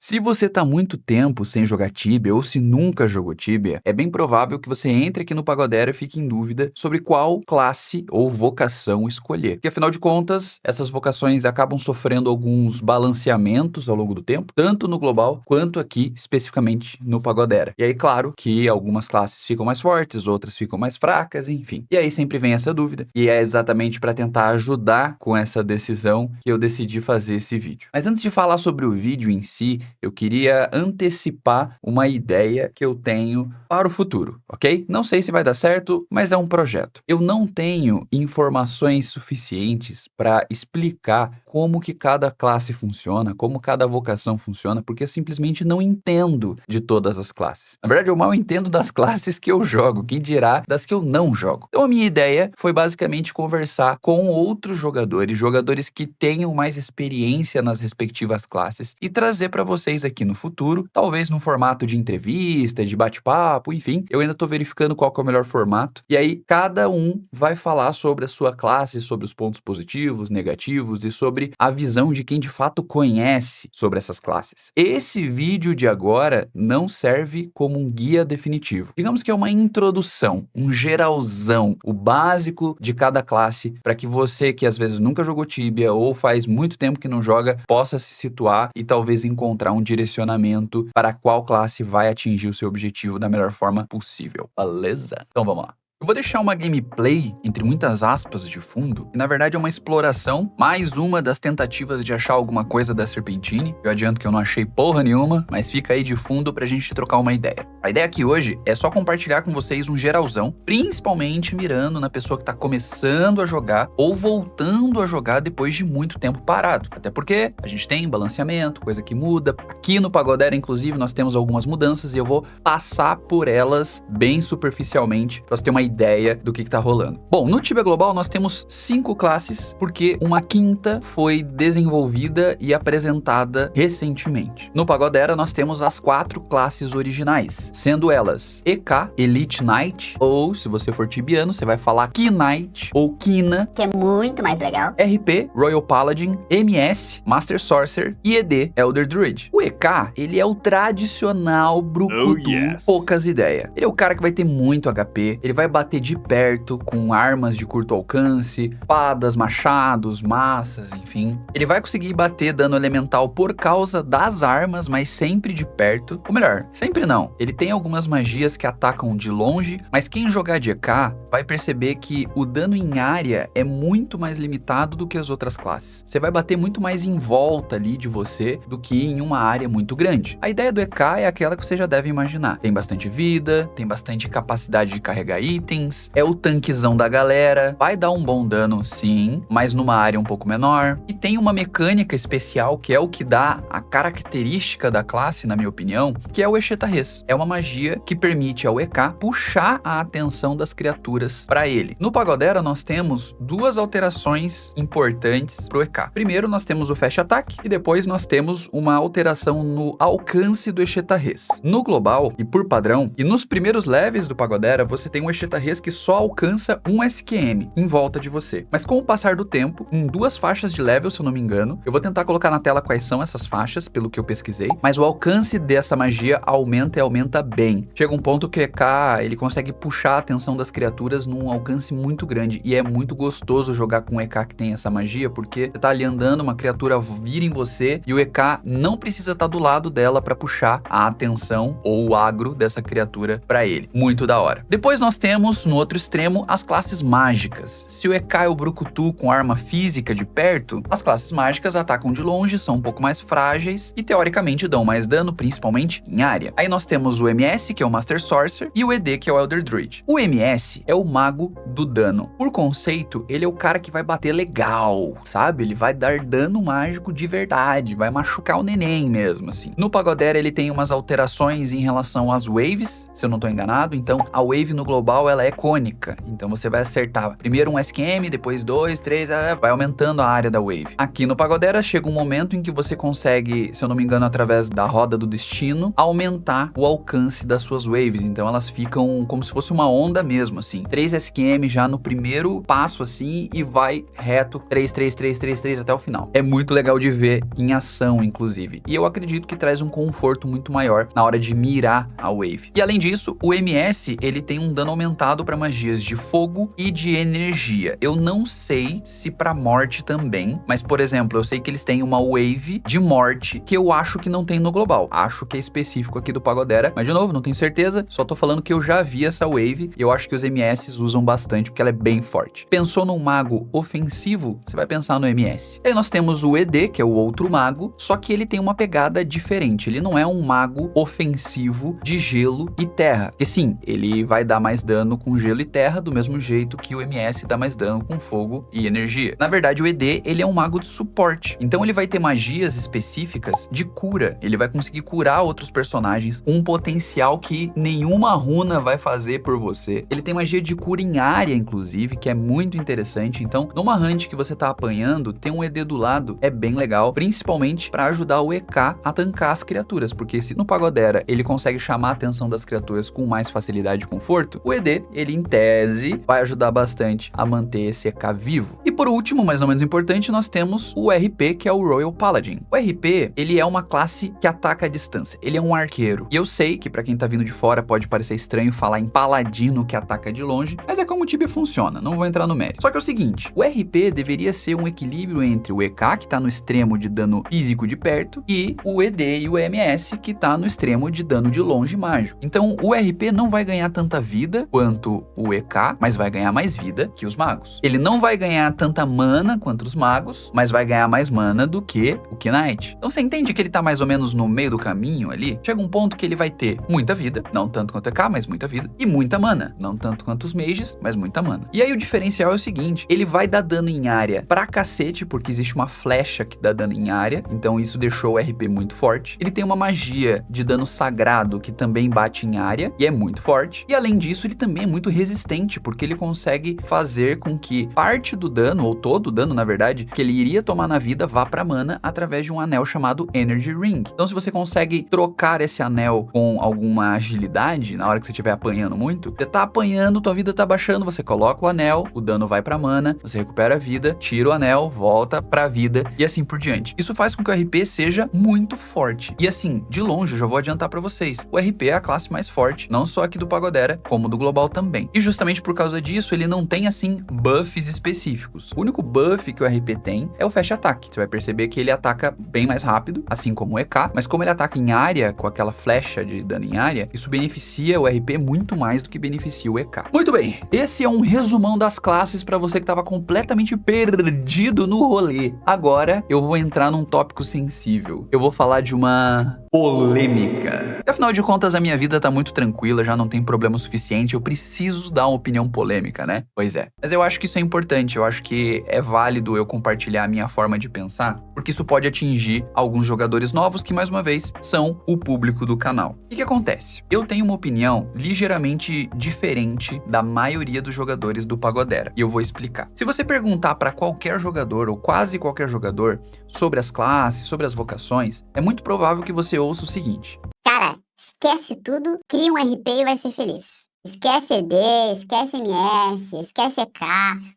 Se você tá muito tempo sem jogar Tibia ou se nunca jogou Tibia, é bem provável que você entre aqui no Pagodera e fique em dúvida sobre qual classe ou vocação escolher. Porque afinal de contas, essas vocações acabam sofrendo alguns balanceamentos ao longo do tempo, tanto no global quanto aqui especificamente no Pagodera. E aí, claro, que algumas classes ficam mais fortes, outras ficam mais fracas, enfim. E aí sempre vem essa dúvida, e é exatamente para tentar ajudar com essa decisão que eu decidi fazer esse vídeo. Mas antes de falar sobre o vídeo em si, eu queria antecipar uma ideia que eu tenho para o futuro, ok? Não sei se vai dar certo, mas é um projeto. Eu não tenho informações suficientes para explicar como que cada classe funciona, como cada vocação funciona, porque eu simplesmente não entendo de todas as classes. Na verdade, eu mal entendo das classes que eu jogo, quem dirá das que eu não jogo. Então a minha ideia foi basicamente conversar com outros jogadores que tenham mais experiência nas respectivas classes e trazer para vocês aqui no futuro, talvez no formato de entrevista, de bate-papo, enfim. Eu ainda tô verificando qual que é o melhor formato. E aí cada um vai falar sobre a sua classe, sobre os pontos positivos, negativos e sobre a visão de quem de fato conhece sobre essas classes. Esse vídeo de agora não serve como um guia definitivo. Digamos que é uma introdução, um geralzão, o básico de cada classe, para que você que às vezes nunca jogou Tibia ou faz muito tempo que não joga, possa se situar e talvez encontrar um direcionamento para qual classe vai atingir o seu objetivo da melhor forma possível. Beleza? Então vamos lá. Eu vou deixar uma gameplay, entre muitas aspas, de fundo, que na verdade é uma exploração, mais uma das tentativas de achar alguma coisa da Serpentine. Eu adianto que eu não achei porra nenhuma, mas fica aí de fundo pra gente trocar uma ideia. A ideia aqui hoje é só compartilhar com vocês um geralzão, principalmente mirando na pessoa que tá começando a jogar ou voltando a jogar depois de muito tempo parado. Até porque a gente tem balanceamento, coisa que muda. Aqui no Pagodera, inclusive, nós temos algumas mudanças e eu vou passar por elas bem superficialmente pra você ter uma ideia do que tá rolando. Bom, no Tibia Global nós temos 5 classes, porque uma quinta foi desenvolvida e apresentada recentemente. No Pagodera nós temos as 4 classes originais, sendo elas EK, Elite Knight, ou se você for tibiano, você vai falar Ki Knight ou Kina, que é muito mais legal. RP, Royal Paladin, MS, Master Sorcerer e ED, Elder Druid. O EK, ele é o tradicional brucutu, poucas ideias. Ele é o cara que vai ter muito HP, ele vai bater de perto com armas de curto alcance, espadas, machados, massas, enfim. Ele vai conseguir bater dano elemental por causa das armas, mas sempre de perto. Ou melhor, sempre não. Ele tem algumas magias que atacam de longe, mas quem jogar de EK vai perceber que o dano em área é muito mais limitado do que as outras classes. Você vai bater muito mais em volta ali de você do que em uma área muito grande. A ideia do EK é aquela que você já deve imaginar. Tem bastante vida, tem bastante capacidade de carregar itens, é o tanquezão da galera, vai dar um bom dano sim, mas numa área um pouco menor, e tem uma mecânica especial que é o que dá a característica da classe, na minha opinião, que é o Esheta Res. É uma magia que permite ao EK puxar a atenção das criaturas para ele. No Pagodera nós temos 2 alterações importantes pro EK. Primeiro nós temos o Fast Attack e depois nós temos uma alteração no alcance do Esheta Res. No global e por padrão, e nos primeiros levels do Pagodera, você tem um Esheta Res que só alcança um SQM em volta de você. Mas com o passar do tempo, em 2 faixas de level, se eu não me engano, eu vou tentar colocar na tela quais são essas faixas, pelo que eu pesquisei, mas o alcance dessa magia aumenta e aumenta bem. Chega um ponto que o EK, ele consegue puxar a atenção das criaturas num alcance muito grande, e é muito gostoso jogar com um EK que tem essa magia, porque você tá ali andando, uma criatura vira em você, e o EK não precisa estar do lado dela para puxar a atenção ou o agro dessa criatura para ele. Muito da hora. Depois nós temos, no outro extremo, as classes mágicas. Se o EK é o brucutu com arma física de perto, as classes mágicas atacam de longe, são um pouco mais frágeis e teoricamente dão mais dano, principalmente em área. Aí nós temos o MS, que é o Master Sorcerer, e o ED, que é o Elder Druid. O MS é o mago do dano. Por conceito, ele é o cara que vai bater legal, sabe? Ele vai dar dano mágico de verdade, vai machucar o neném mesmo, assim. No Pagodera ele tem umas alterações em relação às waves, se eu não tô enganado. Então a wave no global ela é cônica, então você vai acertar primeiro um SQM, depois 2, 3, vai aumentando a área da wave. Aqui no Pagodera chega um momento em que você consegue, se eu não me engano, através da roda do destino, aumentar o alcance alcance das suas waves, então elas ficam como se fosse uma onda mesmo, assim. 3 SQM já no primeiro passo, assim, e vai reto 3, 3, 3, 3, 3 até o final. É muito legal de ver em ação, inclusive. E eu acredito que traz um conforto muito maior na hora de mirar a wave. E além disso, o MS, ele tem um dano aumentado para magias de fogo e de energia. Eu não sei se para morte também, mas, por exemplo, eu sei que eles têm uma wave de morte que eu acho que não tem no global. Acho que é específico aqui do Pagodera, mas de novo, não tenho certeza, só tô falando que eu já vi essa wave e eu acho que os MS usam bastante porque ela é bem forte. Pensou num mago ofensivo, você vai pensar no MS. Aí nós temos o ED, que é o outro mago, só que ele tem uma pegada diferente. Ele não é um mago ofensivo de gelo e terra. E sim, ele vai dar mais dano com gelo e terra do mesmo jeito que o MS dá mais dano com fogo e energia. Na verdade, o ED, ele é um mago de suporte. Então ele vai ter magias específicas de cura. Ele vai conseguir curar outros personagens, um potencial que nenhuma runa vai fazer por você. Ele tem magia de cura em área, inclusive, que é muito interessante. Então, numa hunt que você tá apanhando, ter um ED do lado é bem legal, principalmente para ajudar o EK a tancar as criaturas, porque se no Pagodera ele consegue chamar a atenção das criaturas com mais facilidade e conforto, o ED, ele em tese, vai ajudar bastante a manter esse EK vivo. E por último, mas não menos importante, nós temos o RP, que é o Royal Paladin. O RP, ele é uma classe que ataca à distância, ele é um arqueiro. E eu sei que para quem tá vindo de fora pode parecer estranho falar em paladino que ataca de longe, mas é como o Tibia funciona, não vou entrar no mérito. Só que é o seguinte, o RP deveria ser um equilíbrio entre o EK, que tá no extremo de dano físico de perto, e o ED e o MS, que tá no extremo de dano de longe mágico. Então o RP não vai ganhar tanta vida quanto o EK, mas vai ganhar mais vida que os magos. Ele não vai ganhar tanta mana quanto os magos, mas vai ganhar mais mana do que o Knight. Então você entende que ele tá mais ou menos no meio do caminho ali? Chega um ponto que ele vai ter muita vida, não tanto quanto o EK, mas muita vida, e muita mana, não tanto quanto os mages, mas muita mana. E aí o diferencial é o seguinte, ele vai dar dano em área pra cacete, porque existe uma flecha que dá dano em área, então isso deixou o RP muito forte. Ele tem uma magia de dano sagrado que também bate em área e é muito forte. E além disso, ele também é muito resistente, porque ele consegue fazer com que parte do dano, ou todo o dano, na verdade, que ele iria tomar na vida vá pra mana através de um anel chamado Energy Ring. Então se você consegue trocar esse anel com alguma agilidade, na hora que você estiver apanhando muito, você tá apanhando, tua vida tá baixando, você coloca o anel, o dano vai pra mana, você recupera a vida, tira o anel, volta pra vida e assim por diante. Isso faz com que o RP seja muito forte. E assim, de longe, eu já vou adiantar pra vocês, o RP é a classe mais forte, não só aqui do Pagodera, como do Global também. E justamente por causa disso, ele não tem assim buffs específicos. O único buff que o RP tem é o Fast Attack. Você vai perceber que ele ataca bem mais rápido, assim como o EK, mas como ele ataca em área, com aquela flecha de dano em área, isso beneficia o RP muito mais do que beneficia o EK. Muito bem, esse é um resumão das classes pra você que tava completamente perdido no rolê. Agora eu vou entrar num tópico sensível. Eu vou falar de uma polêmica. Afinal de contas, a minha vida tá muito tranquila, já não tem problema suficiente, eu preciso dar uma opinião polêmica, né? Pois é. Mas eu acho que isso é importante, eu acho que é válido eu compartilhar a minha forma de pensar, porque isso pode atingir alguns jogadores novos que, mais uma vez, são o público do canal. O que acontece? Eu tenho uma opinião ligeiramente diferente da maioria dos jogadores do Pagodera, e eu vou explicar. Se você perguntar para qualquer jogador, ou quase qualquer jogador, sobre as classes, sobre as vocações, é muito provável que você ouça o seguinte: cara, esquece tudo, cria um RP e vai ser feliz. Esquece ED, esquece MS, esquece EK,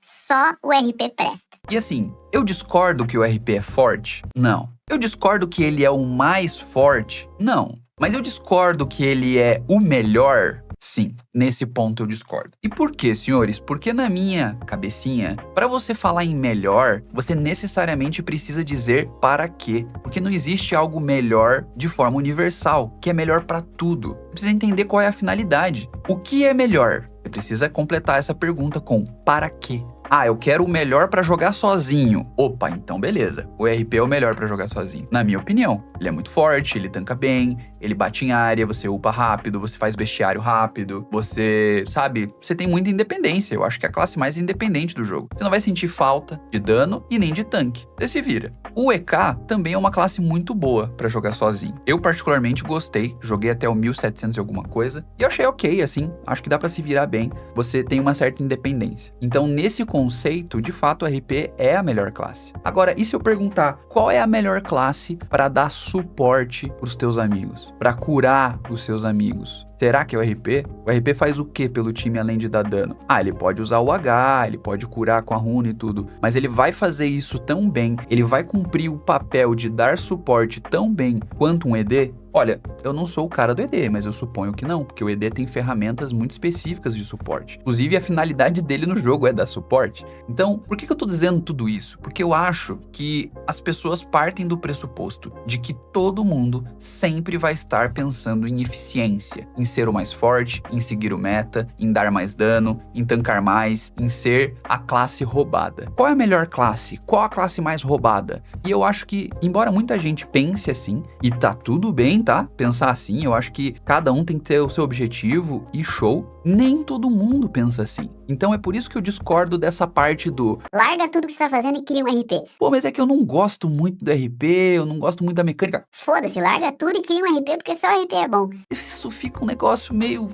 só o RP presta. E assim, eu discordo que o RP é forte? Não. Eu discordo que ele é o mais forte? Não. Mas eu discordo que ele é o melhor? Sim, nesse ponto eu discordo. E por quê, senhores? Porque na minha cabecinha, para você falar em melhor, você necessariamente precisa dizer para quê. Porque não existe algo melhor de forma universal, que é melhor para tudo. Você precisa entender qual é a finalidade. O que é melhor? Você precisa completar essa pergunta com para quê. Ah, eu quero o melhor pra jogar sozinho. Opa, então beleza. O RP é o melhor pra jogar sozinho. Na minha opinião, ele é muito forte, ele tanca bem, ele bate em área, você upa rápido, você faz bestiário rápido, você, sabe, você tem muita independência. Eu acho que é a classe mais independente do jogo. Você não vai sentir falta de dano e nem de tanque. Você se vira. O EK também é uma classe muito boa pra jogar sozinho. Eu particularmente gostei, joguei até o 1700 e alguma coisa, e eu achei ok, assim, acho que dá pra se virar bem. Você tem uma certa independência. Então, nesse contexto, conceito, de fato, o RP é a melhor classe. Agora, e se eu perguntar qual é a melhor classe para dar suporte pros teus amigos? Para curar os seus amigos? Será que é o RP? O RP faz o que pelo time além de dar dano? Ele pode usar o H, ele pode curar com a runa e tudo, mas ele vai fazer isso tão bem, ele vai cumprir o papel de dar suporte tão bem quanto um ED? Olha, eu não sou o cara do ED, mas eu suponho que não, porque o ED tem ferramentas muito específicas de suporte. Inclusive, a finalidade dele no jogo é dar suporte. Então, por que eu tô dizendo tudo isso? Porque eu acho que as pessoas partem do pressuposto de que todo mundo sempre vai estar pensando em eficiência, em ser o mais forte, em seguir o meta, em dar mais dano, em tancar mais, em ser a classe roubada. Qual é a melhor classe? Qual a classe mais roubada? E eu acho que, embora muita gente pense assim, e tá tudo bem, tá? Pensar assim, eu acho que cada um tem que ter o seu objetivo e show. Nem todo mundo pensa assim. Então é por isso que eu discordo dessa parte do larga tudo que você tá fazendo e cria um RP. pô, mas é que eu não gosto muito do RP, eu não gosto muito da mecânica. Foda-se, larga tudo e cria um RP porque só RP é bom. Isso fica um negócio meio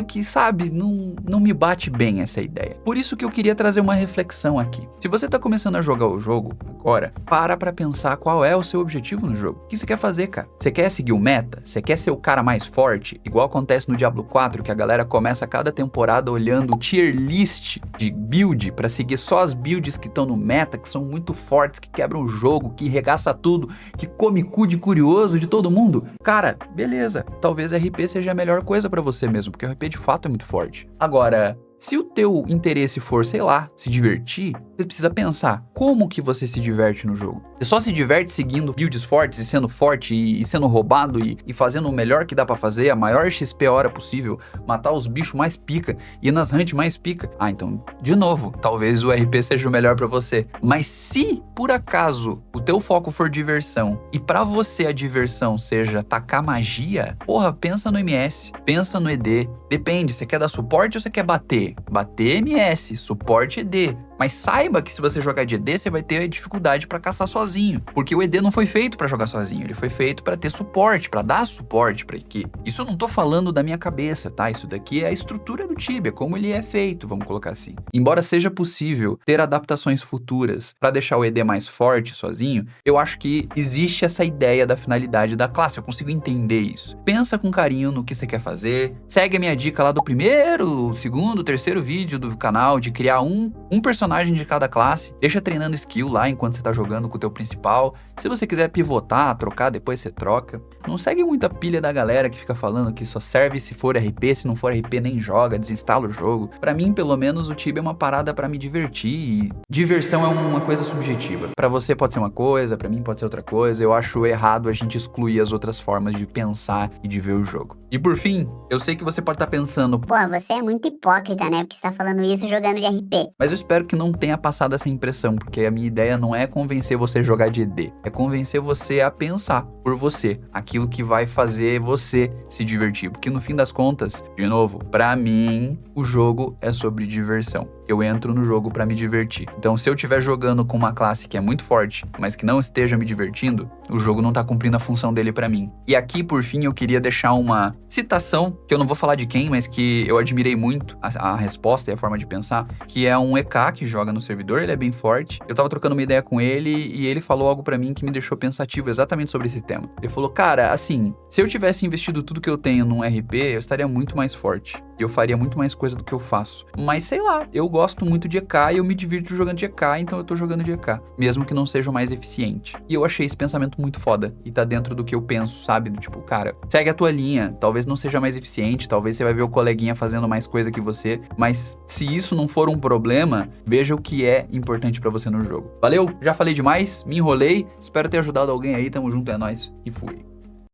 que, sabe, não me bate bem essa ideia. Por isso que eu queria trazer uma reflexão aqui. Se você tá começando a jogar o jogo agora, pra pensar qual é o seu objetivo no jogo. O que você quer fazer, cara? Você quer seguir o meta? Você quer ser o cara mais forte? Igual acontece no Diablo 4, que a galera começa cada temporada olhando o tier list de build pra seguir só as builds que estão no meta, que são muito fortes, que quebram o jogo, que regaça tudo, que come cu de curioso de todo mundo. Cara, beleza. Talvez RP seja a melhor coisa pra você mesmo, porque o RP de fato é muito forte. Agora, se o teu interesse for, sei lá, se divertir, você precisa pensar como que você se diverte no jogo. Você só se diverte seguindo builds fortes e sendo forte e sendo roubado e fazendo o melhor que dá pra fazer, a maior XP hora possível, matar os bichos mais pica e ir nas hunt mais pica. Então, de novo, talvez o RP seja o melhor pra você. Mas se, por acaso, o teu foco for diversão e pra você a diversão seja tacar magia, porra, pensa no MS, pensa no ED. Depende, você quer dar suporte ou você quer bater? Bater MS, suporte ED. Mas saiba que se você jogar de ED, você vai ter dificuldade pra caçar sozinho. Porque o ED não foi feito pra jogar sozinho, ele foi feito pra ter suporte, pra dar suporte pra equipe. Isso eu não tô falando da minha cabeça, tá? Isso daqui é a estrutura do Tibia, como ele é feito, vamos colocar assim. Embora seja possível ter adaptações futuras pra deixar o ED mais forte sozinho, eu acho que existe essa ideia da finalidade da classe, eu consigo entender isso. Pensa com carinho no que você quer fazer, segue a minha dica lá do primeiro, segundo, terceiro vídeo do canal de criar um personagem de cada classe, deixa treinando skill lá enquanto você tá jogando com o teu principal. Se você quiser pivotar, trocar, depois você troca. Não segue muito a pilha da galera que fica falando que só serve se for RP, se não for RP nem joga, desinstala o jogo. Pra mim, pelo menos, o Tibia é uma parada pra me divertir e diversão é uma coisa subjetiva. Pra você pode ser uma coisa, pra mim pode ser outra coisa. Eu acho errado a gente excluir as outras formas de pensar e de ver o jogo. E por fim, eu sei que você pode estar pensando, Porra, você é muito hipócrita, né? Porque você tá falando isso jogando de RP. mas eu espero que não tenha passado essa impressão, porque a minha ideia não é convencer você a jogar de ED, é convencer você a pensar por você, aquilo que vai fazer você se divertir, porque no fim das contas, de novo, pra mim, o jogo é sobre diversão. Eu entro no jogo pra me divertir. Então, se eu estiver jogando com uma classe que é muito forte, mas que não esteja me divertindo, o jogo não tá cumprindo a função dele pra mim. E aqui, por fim, eu queria deixar uma citação, que eu não vou falar de quem, mas que eu admirei muito a resposta e a forma de pensar, que é um EK que joga no servidor, ele é bem forte. Eu tava trocando uma ideia com ele e ele falou algo pra mim que me deixou pensativo exatamente sobre esse tema. Ele falou, cara, assim, se eu tivesse investido tudo que eu tenho num RP, eu estaria muito mais forte. Eu faria muito mais coisa do que eu faço. Mas sei lá, eu gosto muito de EK e eu me divirto jogando de EK, então eu tô jogando de EK. Mesmo que não seja o mais eficiente. E eu achei esse pensamento muito foda. E tá dentro do que eu penso, sabe? Do tipo, cara, segue a tua linha. Talvez não seja mais eficiente, talvez você vai ver o coleguinha fazendo mais coisa que você. Mas se isso não for um problema, veja o que é importante pra você no jogo. Valeu? Já falei demais, me enrolei. Espero ter ajudado alguém aí. Tamo junto, é nóis. E fui.